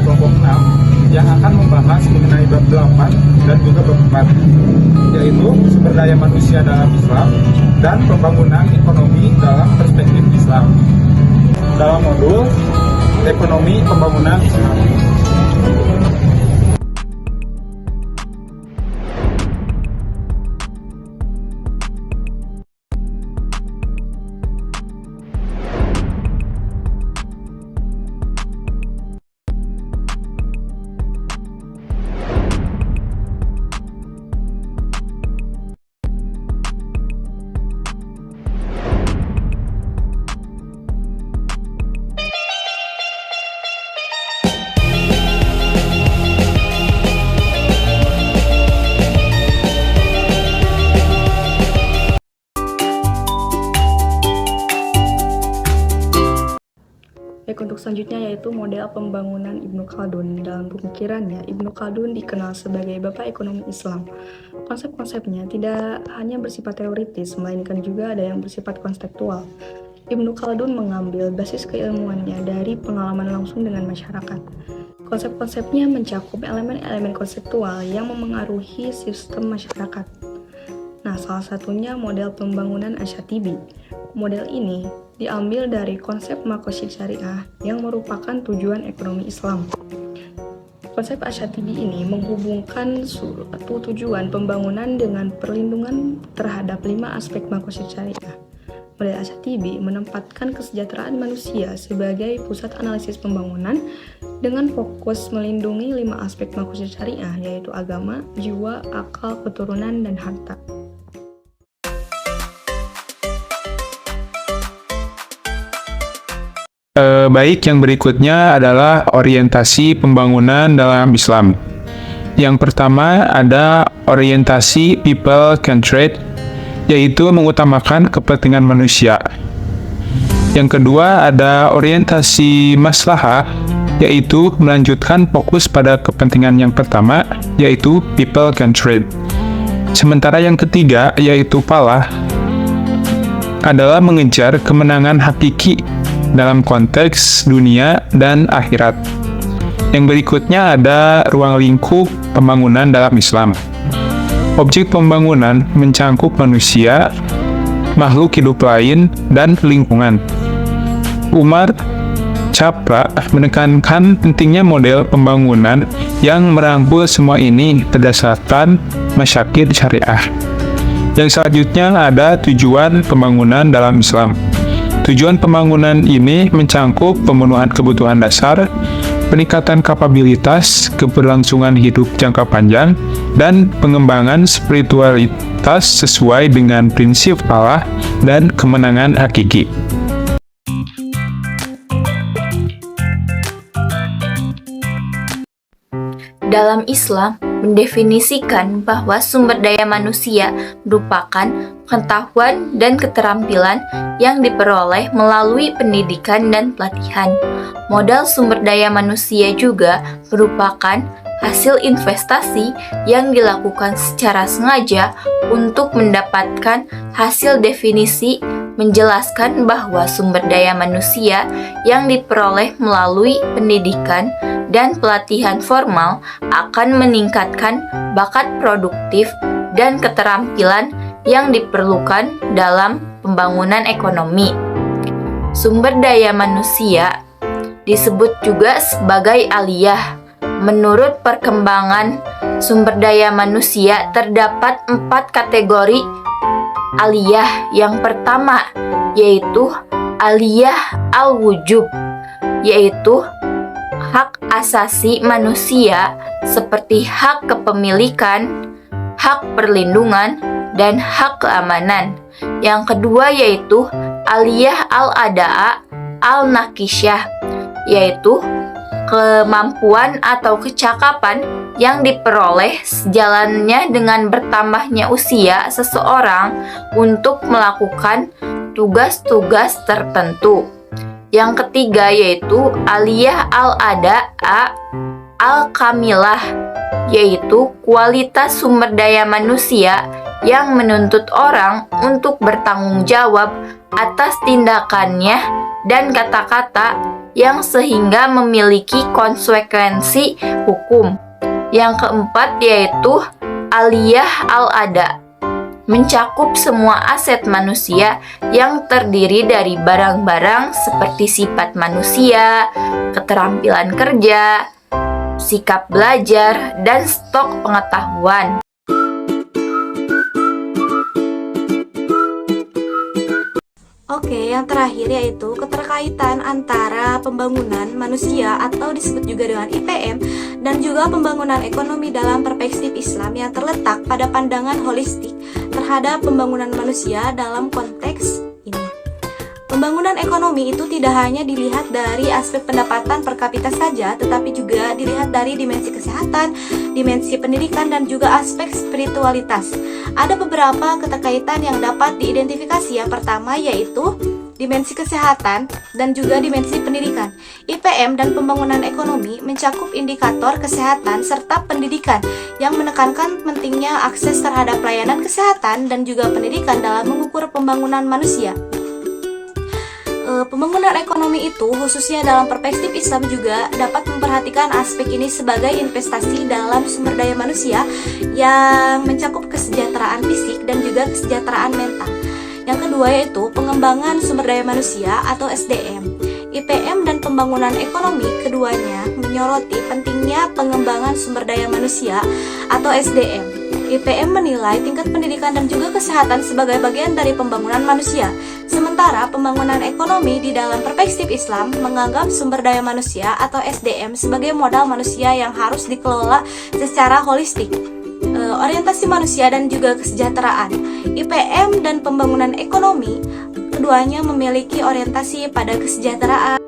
kelompok 6 yang akan membahas mengenai bab 8 dan juga bab 4, yaitu sumber daya manusia dalam Islam dan pembangunan ekonomi dalam perspektif Islam. Dalam modul ekonomi pembangunan Islam. Baik, untuk selanjutnya yaitu model pembangunan Ibnu Khaldun. Dalam pemikirannya, Ibnu Khaldun dikenal sebagai Bapak Ekonomi Islam. Konsep-konsepnya tidak hanya bersifat teoritis, melainkan juga ada yang bersifat konseptual. Ibnu Khaldun mengambil basis keilmuannya dari pengalaman langsung dengan masyarakat. Konsep-konsepnya mencakup elemen-elemen konseptual yang memengaruhi sistem masyarakat. Nah, salah satunya model pembangunan Asyatibi. Model ini diambil dari konsep makosid syariah yang merupakan tujuan ekonomi Islam. Konsep Asyatibi ini menghubungkan suatu tujuan pembangunan dengan perlindungan terhadap 5 aspek makosid syariah. Model Asyatibi menempatkan kesejahteraan manusia sebagai pusat analisis pembangunan dengan fokus melindungi 5 aspek makosid syariah, yaitu agama, jiwa, akal, keturunan, dan harta. Baik, yang berikutnya adalah orientasi pembangunan dalam Islam. Yang pertama ada orientasi people-centered, yaitu mengutamakan kepentingan manusia. Yang kedua ada orientasi maslahah, yaitu melanjutkan fokus pada kepentingan yang pertama, yaitu people-centered. Sementara yang ketiga, yaitu falah, adalah mengejar kemenangan hakiki dalam konteks dunia dan akhirat. Yang berikutnya ada ruang lingkup pembangunan dalam Islam. Objek pembangunan mencangkup manusia, makhluk hidup lain, dan lingkungan. Umar Chapra menekankan pentingnya model pembangunan yang merangkul semua ini berdasarkan masyakid syariah. Yang selanjutnya ada tujuan pembangunan dalam Islam. Tujuan pembangunan ini mencangkup pemenuhan kebutuhan dasar, peningkatan kapabilitas, keberlangsungan hidup jangka panjang, dan pengembangan spiritualitas sesuai dengan prinsip falah dan kemenangan hakiki. Dalam Islam, mendefinisikan bahwa sumber daya manusia merupakan pengetahuan dan keterampilan yang diperoleh melalui pendidikan dan pelatihan. Modal sumber daya manusia juga merupakan hasil investasi yang dilakukan secara sengaja untuk mendapatkan hasil. Definisi menjelaskan bahwa sumber daya manusia yang diperoleh melalui pendidikan dan pelatihan formal akan meningkatkan bakat produktif dan keterampilan yang diperlukan dalam pembangunan ekonomi. Sumber daya manusia disebut juga sebagai aliyah. Menurut perkembangan sumber daya manusia terdapat 4 kategori aliyah. Yang pertama yaitu aliyah al-wujub, yaitu hak asasi manusia seperti hak kepemilikan, hak perlindungan, dan hak keamanan. Yang kedua yaitu aliyah al-ada'a al-nakisyah, yaitu kemampuan atau kecakapan yang diperoleh sejalannya dengan bertambahnya usia seseorang untuk melakukan tugas-tugas tertentu. Yang ketiga yaitu aliyah al-ada'a al-kamilah, yaitu kualitas sumber daya manusia yang menuntut orang untuk bertanggung jawab atas tindakannya dan kata-kata yang sehingga memiliki konsekuensi hukum. Yang keempat yaitu aliyah al-ada, mencakup semua aset manusia yang terdiri dari barang-barang seperti sifat manusia, keterampilan kerja, sikap belajar, dan stok pengetahuan. Oke, yang terakhir yaitu keterkaitan antara pembangunan manusia atau disebut juga dengan IPM dan juga pembangunan ekonomi dalam perspektif Islam yang terletak pada pandangan holistik terhadap pembangunan manusia dalam konteks ini. Pembangunan ekonomi itu tidak hanya dilihat dari aspek pendapatan per kapita saja, tetapi juga dilihat dari dimensi kesehatan, dimensi pendidikan, dan juga aspek spiritualitas. Ada beberapa keterkaitan yang dapat diidentifikasi. Yang pertama yaitu dimensi kesehatan dan juga dimensi pendidikan. IPM dan pembangunan ekonomi mencakup indikator kesehatan serta pendidikan yang menekankan pentingnya akses terhadap pelayanan kesehatan dan juga pendidikan dalam mengukur pembangunan manusia. Pembangunan ekonomi itu khususnya dalam perspektif Islam juga dapat memperhatikan aspek ini sebagai investasi dalam sumber daya manusia yang mencakup kesejahteraan fisik dan juga kesejahteraan mental. Yang kedua yaitu pengembangan sumber daya manusia atau SDM. IPM dan pembangunan ekonomi keduanya menyoroti pentingnya pengembangan sumber daya manusia atau SDM. IPM menilai tingkat pendidikan dan juga kesehatan sebagai bagian dari pembangunan manusia. Sementara pembangunan ekonomi di dalam perspektif Islam menganggap sumber daya manusia atau SDM sebagai modal manusia yang harus dikelola secara holistik. Orientasi manusia dan juga kesejahteraan. IPM dan pembangunan ekonomi keduanya memiliki orientasi pada kesejahteraan.